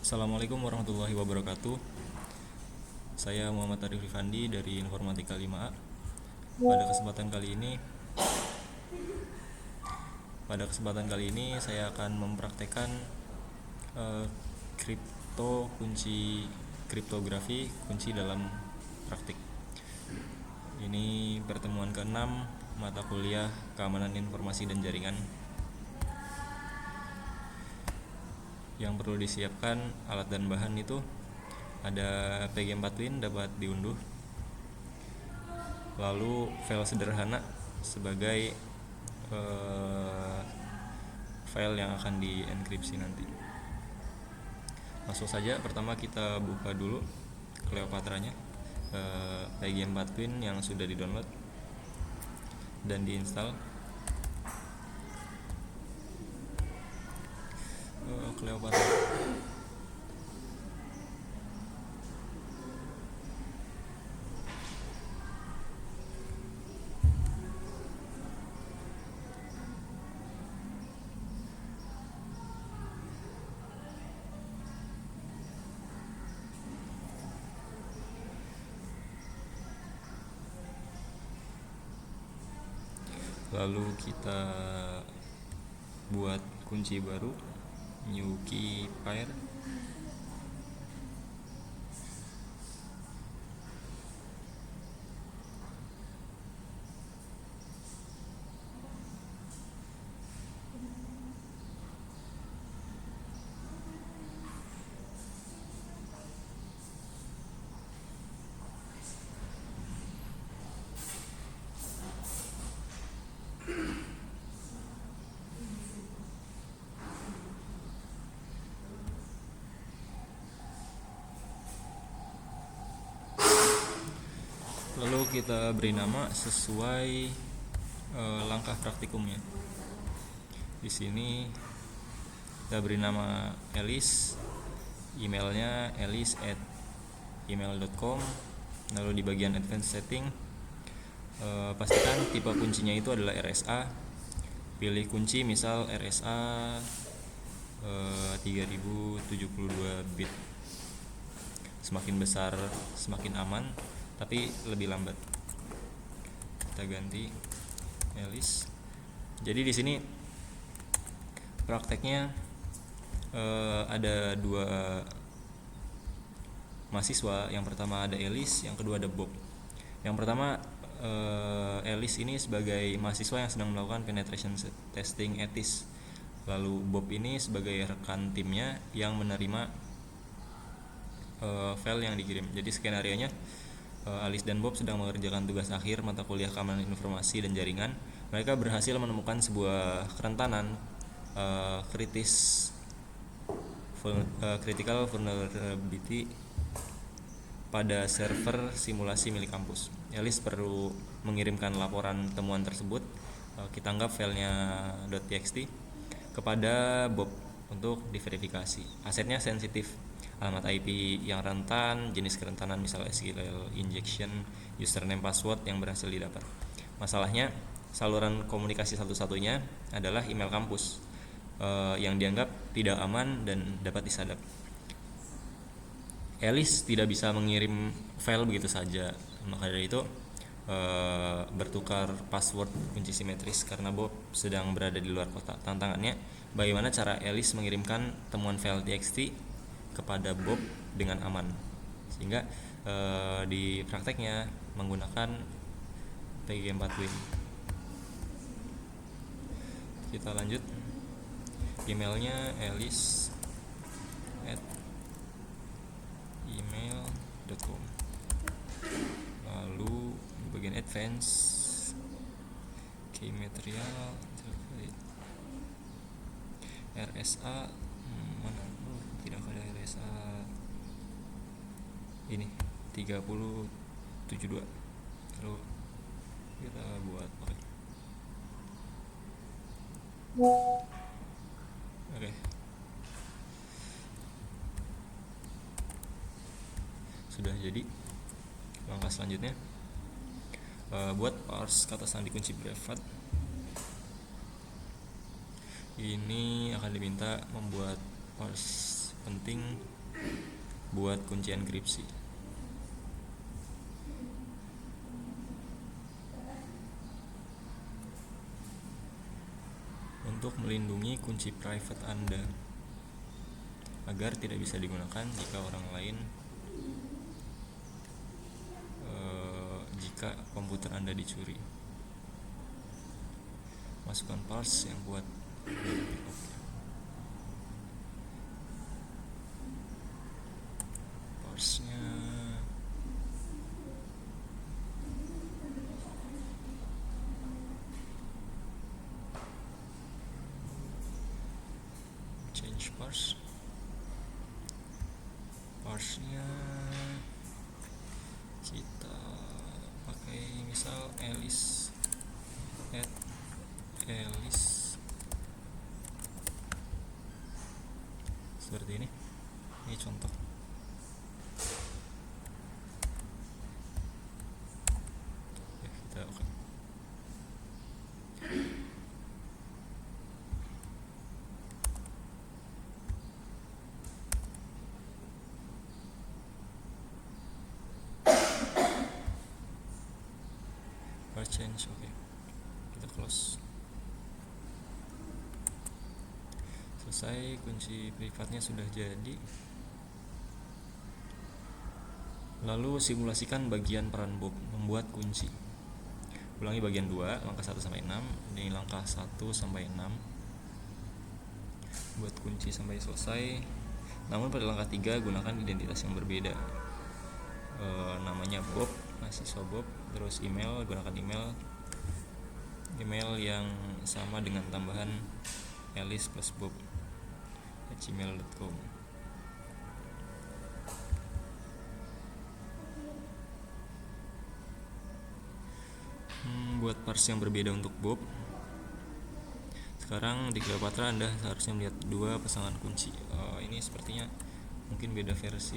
Assalamualaikum warahmatullahi wabarakatuh. Saya Muhammad Arif Rifandi dari Informatika 5A. Pada kesempatan kali ini saya akan mempraktekkan kriptografi kunci dalam praktik. Ini pertemuan ke-6 mata kuliah Keamanan Informasi dan Jaringan. Yang perlu disiapkan alat dan bahan itu ada PG4Win dapat diunduh, lalu file sederhana sebagai file yang akan dienkripsi nanti. Langsung saja, pertama kita buka dulu Cleopatra-nya, PG4Win yang sudah di-download dan diinstal. Cleopatra. Lalu kita buat kunci baru, new key pair. Lalu kita beri nama sesuai langkah praktikumnya. Di sini kita beri nama Elis, emailnya elis@email.com. Lalu di bagian advanced setting, pastikan tipe kuncinya itu adalah RSA. Pilih kunci misal RSA 3072 bit. Semakin besar semakin aman, tapi lebih lambat. Kita ganti Elis. Jadi di sini prakteknya ada dua mahasiswa. Yang pertama ada Elis, yang kedua ada Bob. Yang pertama Elis ini sebagai mahasiswa yang sedang melakukan penetration testing etis. Lalu Bob ini sebagai rekan timnya yang menerima file yang dikirim. Jadi skenarionya, Alice dan Bob sedang mengerjakan tugas akhir mata kuliah Keamanan Informasi dan Jaringan. Mereka berhasil menemukan sebuah kerentanan critical vulnerability pada server simulasi milik kampus. Alice perlu mengirimkan laporan temuan tersebut, kita anggap filenya .txt, kepada Bob untuk diverifikasi. Asetnya sensitif, alamat IP yang rentan, jenis kerentanan misal SQL injection, username password yang berhasil didapat. Masalahnya, saluran komunikasi satu-satunya adalah email kampus yang dianggap tidak aman dan dapat disadap. Alice tidak bisa mengirim file begitu saja, maka dari itu bertukar password kunci simetris karena Bob sedang berada di luar kota. Tantangannya, bagaimana cara Alice mengirimkan temuan file txt kepada Bob dengan aman, sehingga di prakteknya menggunakan PG4Win. Kita lanjut. Emailnya elis@email.com. Lalu di bagian advance, key material, RSA mana? Tidak ada RSA. Ini 3072. Lalu kita buat Oke. Sudah jadi. Langkah selanjutnya, buat parse kata sandi kunci privat. Ini akan diminta membuat parse penting buat kunci enkripsi. Untuk melindungi kunci private Anda agar tidak bisa digunakan jika orang lain jika komputer Anda dicuri. Masukkan parse yang kuat. Parse-nya change parse. Parse-nya kita pakai misal Alice seperti ini contoh. Ya, kita oke. Change, oke. Kita close. Selesai, kunci privatnya sudah jadi. Lalu simulasikan bagian peran Bob membuat kunci. Ulangi bagian 2, langkah 1 sampai 6. Ini langkah 1 sampai 6. Buat kunci sampai selesai. Namun pada langkah 3 gunakan identitas yang berbeda. Namanya Bob, mahasiswa Bob, terus email, gunakan email yang sama dengan tambahan Alice plus Bob @gmail.com. Buat parse yang berbeda untuk Bob. Sekarang di Cleopatra Anda seharusnya melihat 2 pasangan kunci. Ini sepertinya mungkin beda versi.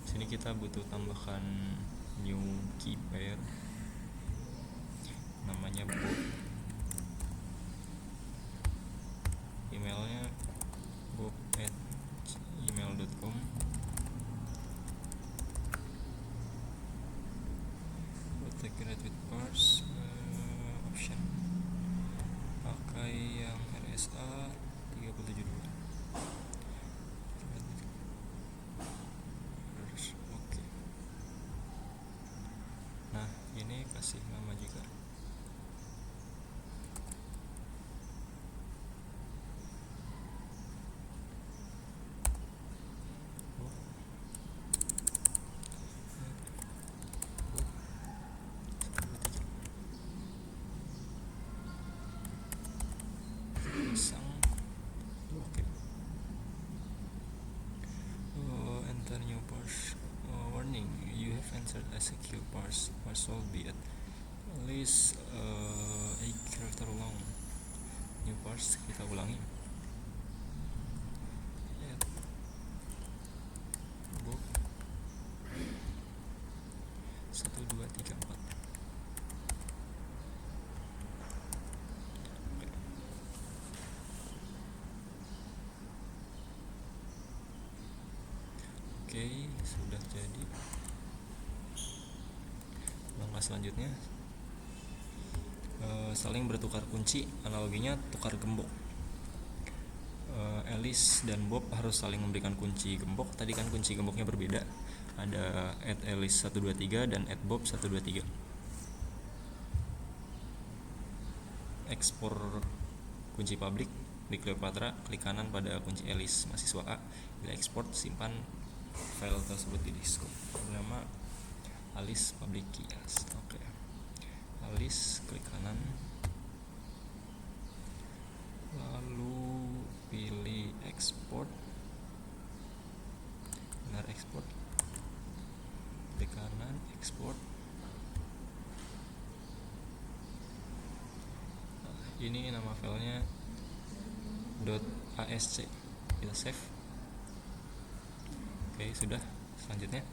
Sini kita butuh tambahkan new key pair, namanya Bob. Emailnya bob@gmail.com. Integrate with parse option, pakai yang RSA 372. Oke. Nah, ini kasih nama juga. Enter new parse. Warning, you have entered a secure parse. Parse will be at least 8 character long. New parse, kita ulangi. Bob 1 2 3 4. Oke, sudah jadi. Langkah selanjutnya saling bertukar kunci. Analoginya tukar gembok. Alice dan Bob harus saling memberikan kunci gembok. Tadi kan kunci gemboknya berbeda. Ada @alice123 dan @bob123. Ekspor kunci publik. Di Cleopatra, klik kanan pada kunci Alice mahasiswa A. Bila ekspor, simpan file tersebut di disk bernama Alice public keys. Oke. Alice, klik kanan, lalu pilih export. Benar, export, klik kanan, export. Nah, ini nama filenya .asc. Kita save. Oke, sudah. Selanjutnya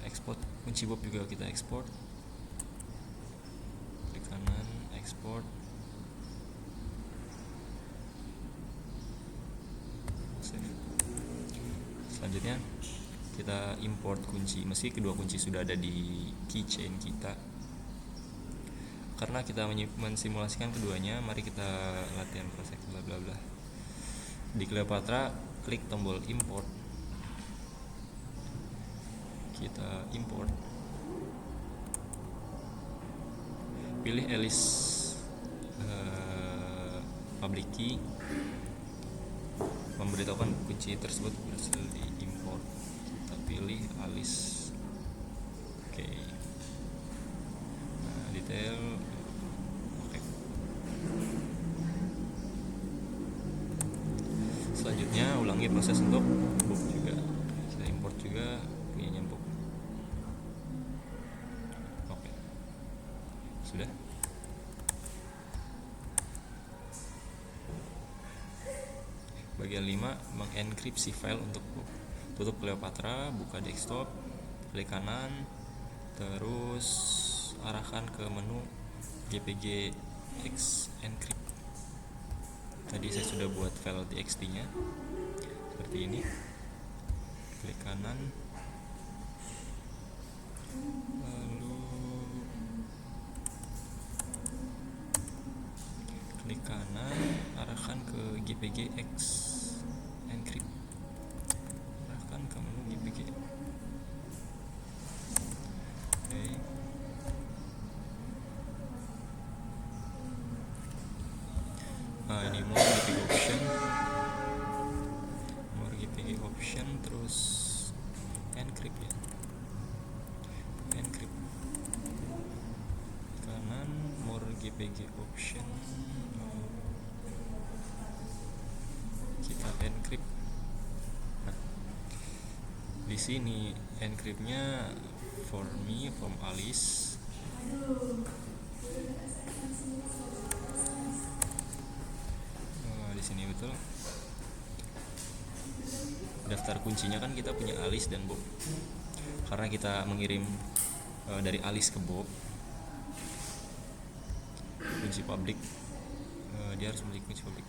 export kunci Bob juga kita export. Klik kanan, export. Selanjutnya kita import kunci, meski kedua kunci sudah ada di keychain kita. Karena kita mensimulasikan keduanya, mari kita latihan proses bla bla bla. Di Cleopatra, klik tombol import. Kita import. Pilih Alice public key, memberitahukan kunci tersebut berhasil diimport. Kita pilih Alice. Oke. Nah, detail. Oke. Selanjutnya ulangi proses untuk book juga. Kita import juga punyanya book. Oke. Sudah. Bagian 5, mengenkripsi file untuk book. Tutup Cleopatra, buka desktop, klik kanan, terus arahkan ke menu JPG X encrypt. Tadi saya sudah buat file txt nya seperti ini. Klik kanan, lalu klik kanan, arahkan ke JPG X encrypt, arahkan ke menu JPG. Oke. Nah, ini more JPG option, terus encrypt ya, encrypt kanan, more JPG option, kita encrypt. Nah, di sini encryptnya for me from Alice. Di sini betul. Daftar kuncinya kan kita punya Alice dan Bob. Karena kita mengirim dari Alice ke Bob, kunci public, dia harus memiliki kunci public.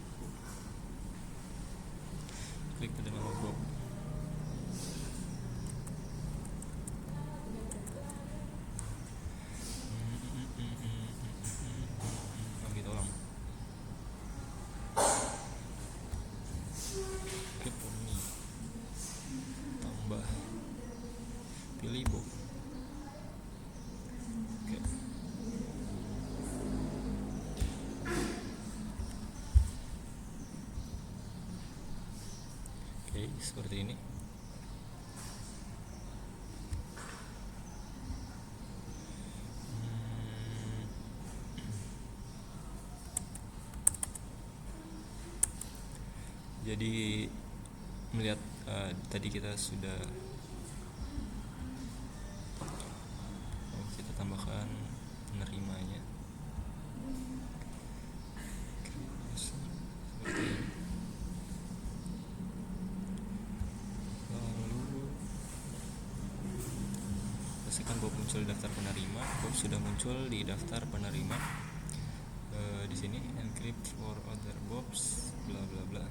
Klik pada nama Bob. Kita ulang. Klik ini, tambah, pilih Bob. Oke. Oke, seperti ini. Jadi melihat tadi kita sudah kita tambahkan penerimanya seperti ini. Lalu pastikan Bob muncul di daftar penerima. Bob sudah muncul di daftar penerima. Di sini encrypt for other Bobs bla bla bla.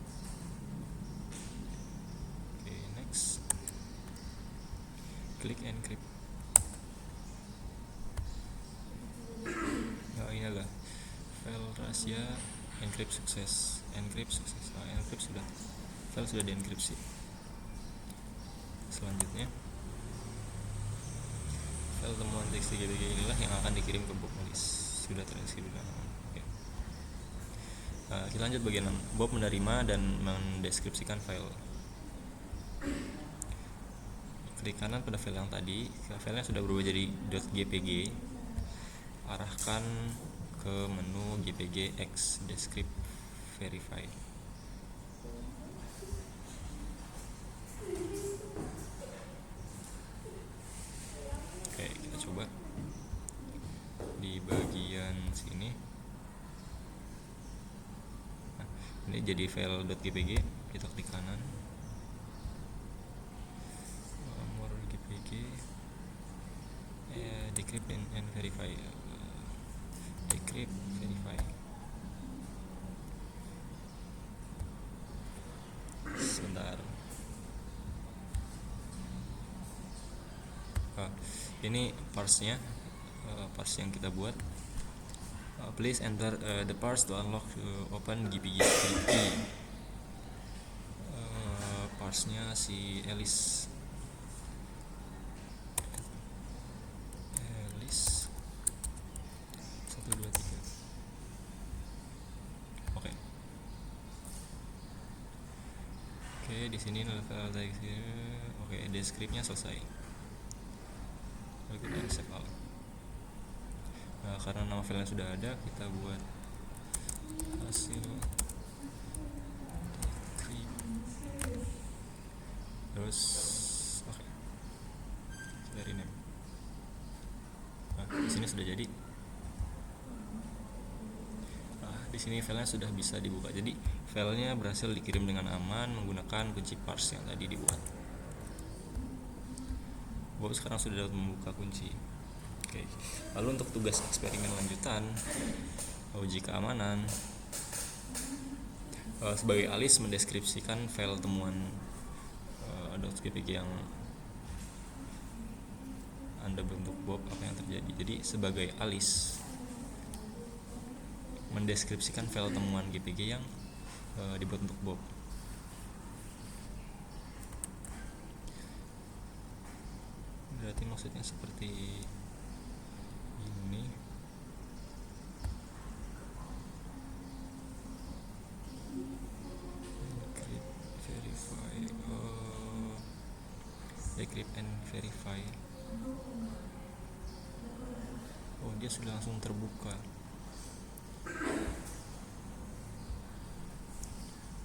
Klik encrypt. Nah, ini adalah file rahasia encrypt sukses. Encrypt sukses. Nah, encrypt sudah. File sudah dienkripsi. Selanjutnya file temuan txt JPG inilah yang akan dikirim ke Bob Alice. Sudah terekskripsi. Oke. Kita lanjut bagian 6. Bob menerima dan mendeskripsikan file. Klik kanan pada file yang tadi, filenya sudah berubah jadi .jpg. Arahkan ke menu JPG X Descript Verify. Oke, kita coba di bagian sini. Nah, ini jadi file .jpg. Kita klik kanan. Decrypt and verify. Decrypt, verify. Sebentar. Ini parsnya, parse yang kita buat. Please enter the parse to unlock open GPG script key. Parsnya si Alice 1 2 3. Oke, di sini level teks. Oke, deskripsinya selesai. Lalu kita save all. Nah, karena nama filenya sudah ada, kita buat hasil terus oke. Dari name. Nah, di sini sudah jadi. Nah, di sini filenya sudah bisa dibuka. Jadi filenya berhasil dikirim dengan aman menggunakan kunci parse yang tadi dibuat. Bob sekarang sudah dapat membuka kunci. Oke. Lalu untuk tugas eksperimen lanjutan, uji keamanan, sebagai Alice mendeskripsikan file temuan .gpg yang Anda bentuk Bob, apa yang terjadi. Jadi sebagai Alice mendeskripsikan file temuan GPG yang dibuat untuk Bob. Berarti maksudnya seperti ini. Decrypt and verify. Oh, dia sudah langsung terbuka.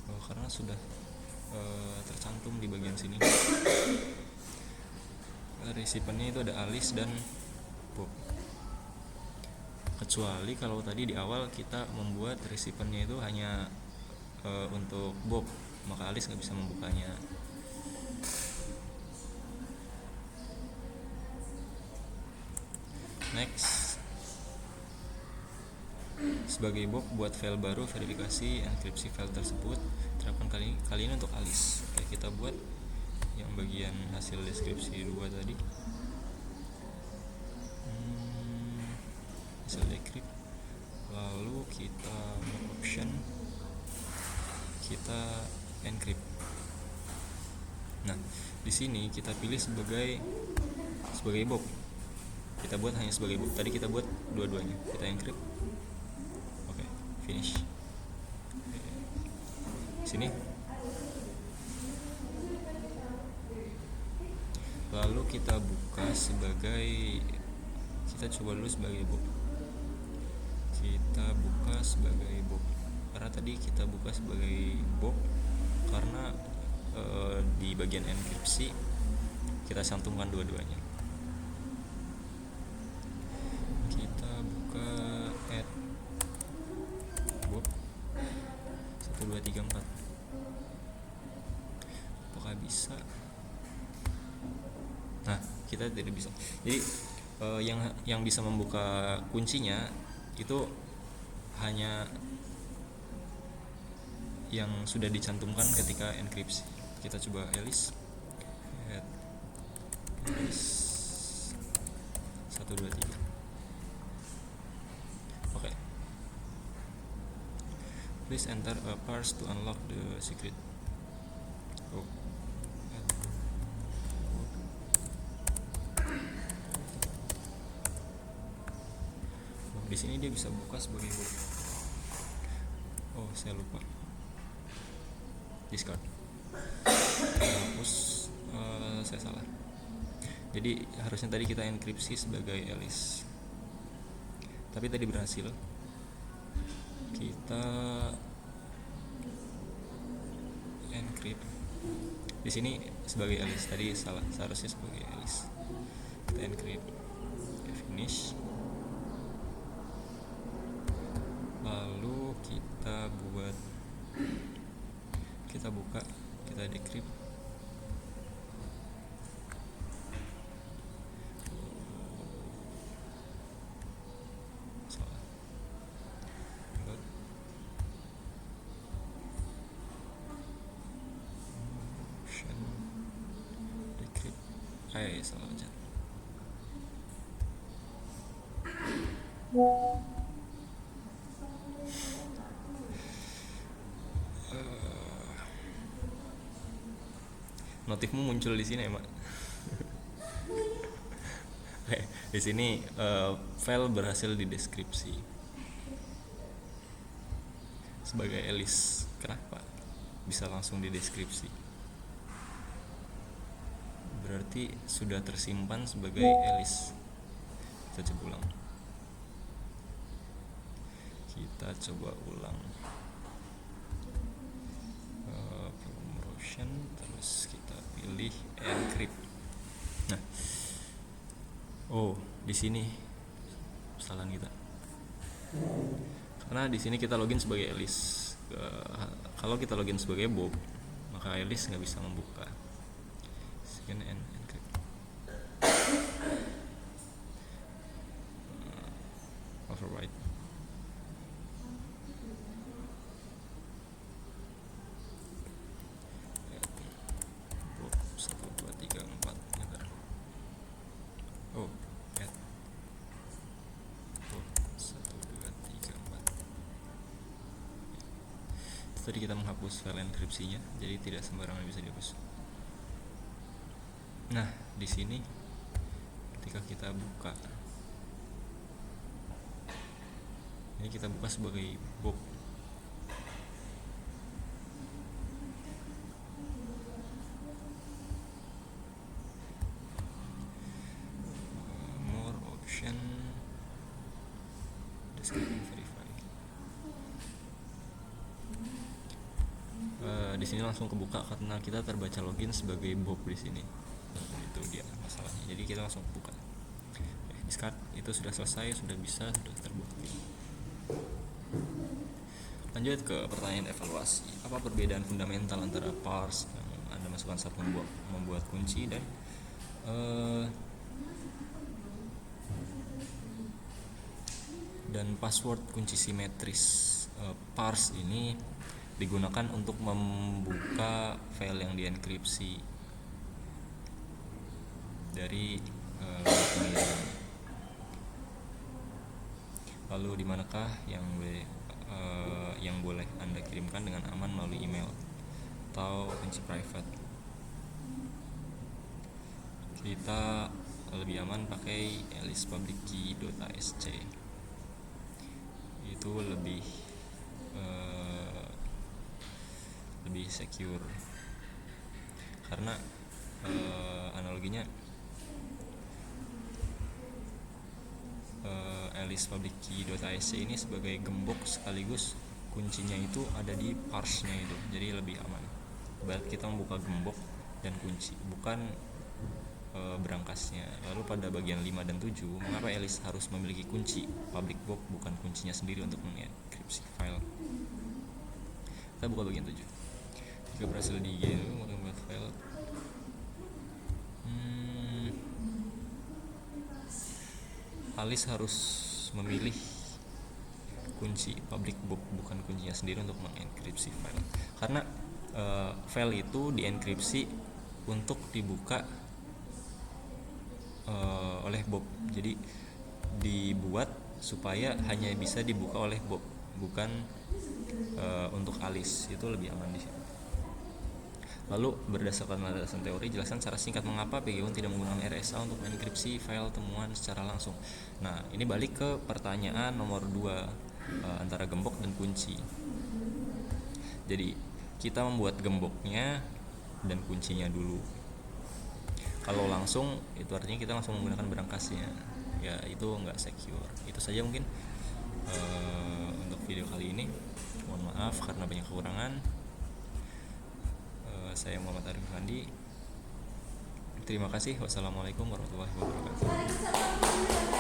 Karena sudah tercantum di bagian sini. Receivernya itu ada Alice dan Bob. Kecuali kalau tadi di awal kita membuat receivernya itu hanya untuk Bob, maka Alice nggak bisa membukanya. Next, sebagai Bob, buat file baru verifikasi enkripsi file tersebut. Terapkan kali ini untuk Alice. Oke, kita buat yang bagian hasil deskripsi 2 tadi. Hasil decrypt. Lalu kita option, kita encrypt. Nah, di sini kita pilih sebagai Bob. Kita buat hanya sebagai Bob. Tadi kita buat dua-duanya. Kita encrypt. Oke, finish. Sini. Lalu kita buka sebagai, kita coba dulu sebagai Bob. Kita buka sebagai Bob. Karena tadi kita buka sebagai Bob karena di bagian enkripsi kita cantumkan dua-duanya. Kita buka add Bob 1 2 3 4. Apakah bisa? Nah, kita tidak bisa. Jadi yang bisa membuka kuncinya itu hanya yang sudah dicantumkan ketika enkripsi. Kita coba Alice 1 2 3. Oke. Please enter a parse to unlock the secret. Oh. Di sini dia bisa buka sebagai Bob. Oh, saya lupa. Discard. Hapus. Saya salah. Jadi harusnya tadi kita enkripsi sebagai Alice. Tapi tadi berhasil. Kita encrypt. Di sini sebagai Alice, tadi salah. Seharusnya sebagai Alice. Kita encrypt. Finish. Lalu kita buka, kita decrypt. Salah. Option decrypt. Salah aja. Notifmu muncul di sini ya, Mak. Oke, di sini file berhasil dideskripsi sebagai Alice. Kenapa bisa langsung dideskripsi? Berarti sudah tersimpan sebagai Alice. Kita coba ulang. Promotion, terus kita pilih encrypt. Nah, di sini kesalahan kita. Karena di sini kita login sebagai Alice. Kalau kita login sebagai Bob, maka Alice nggak bisa membuka. Scan and encrypt. Override. Bob 1 2 3 4 enter. Add Bob 1 2 3 4. Tadi kita menghapus file enkripsinya, jadi tidak sembarangan bisa dihapus. Nah, di sini ketika kita buka, ini kita buka sebagai Bob. More option, describe and verify. Di sini langsung kebuka karena kita terbaca login sebagai Bob di sini. Itu dia masalahnya. Jadi kita langsung buka. Discard itu sudah selesai, sudah terbukti. Lanjut ke pertanyaan evaluasi. Apa perbedaan fundamental antara parse yang Anda masukkan saat membuat kunci dan password kunci simetris? Parse ini digunakan untuk membuka file yang dienkripsi dari pengiriman. Lalu di manakah yang boleh Anda kirimkan dengan aman melalui email atau kunci private? Kita lebih aman pakai alicepublickey.asc. Itu lebih secure karena analoginya alicepublickey.asc ini sebagai gembok sekaligus kuncinya itu ada di parse-nya itu, jadi lebih aman. Berarti kita membuka gembok dan kunci, bukan berangkasnya. Lalu pada bagian 5 dan 7, mengapa Alice harus memiliki kunci public box bukan kuncinya sendiri untuk mengenkripsi file? Kita buka bagian 7. Jika berhasil membuat file, Alice harus memilih kunci public box bukan kuncinya sendiri untuk mengenkripsi file. Karena file itu dienkripsi untuk dibuka oleh Bob. Jadi dibuat supaya hanya bisa dibuka oleh Bob, bukan untuk Alice. Itu lebih aman di sini. Lalu berdasarkan landasan teori, jelaskan secara singkat mengapa PGWon tidak menggunakan RSA untuk menenkripsi file temuan secara langsung. Nah, ini balik ke pertanyaan nomor 2 antara gembok dan kunci. Jadi kita membuat gemboknya dan kuncinya dulu. Kalau langsung itu artinya kita langsung menggunakan berangkasnya, ya itu nggak secure. Itu saja mungkin untuk video kali ini. Mohon maaf karena banyak kekurangan. Saya Muhammad Arif Handi. Terima kasih. Wassalamualaikum warahmatullahi wabarakatuh.